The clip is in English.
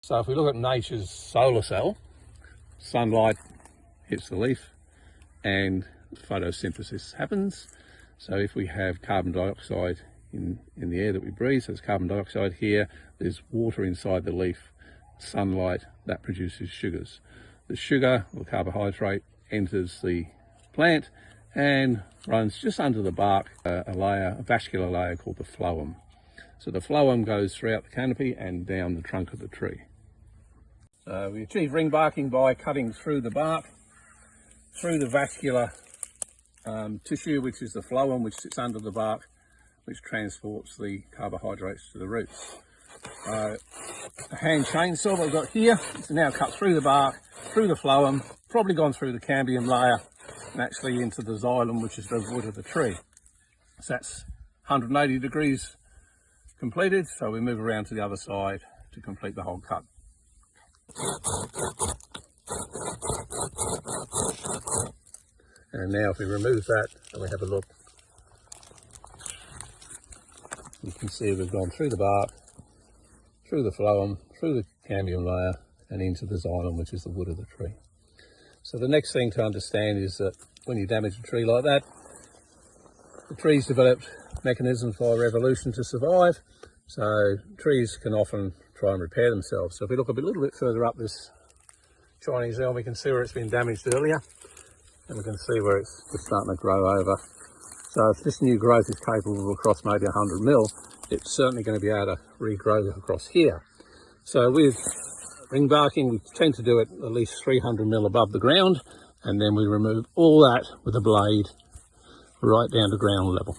So if we look at nature's solar cell, sunlight hits the leaf and photosynthesis happens. So if we have carbon dioxide in the air that we breathe, so there's carbon dioxide here, there's water inside the leaf, sunlight, that produces sugars. The sugar or carbohydrate enters the plant and runs just under the bark, a vascular layer called the phloem. So the phloem goes throughout the canopy and down the trunk of the tree. So we achieve ring barking by cutting through the bark, through the vascular tissue, which is the phloem, which sits under the bark, which transports the carbohydrates to the roots. A hand chainsaw that I've got here is now cut through the bark, through the phloem, probably gone through the cambium layer, and actually into the xylem, which is the wood of the tree. So that's 180 degrees completed, so we move around to the other side to complete the whole cut. And now if we remove that and we have a look, you can see we've gone through the bark, through the phloem, through the cambium layer and into the xylem, which is the wood of the tree. So the next thing to understand is that when you damage a tree like that, the tree's developed mechanisms via evolution to survive, so trees can often try and repair themselves. So if we look a little bit further up this Chinese elm, we can see where it's been damaged earlier, and we can see where it's just starting to grow over. So if this new growth is capable of across maybe 100 mil, it's certainly going to be able to regrow across here. So with ring barking, we tend to do it at least 300 mil above the ground, and then we remove all that with a blade right down to ground level.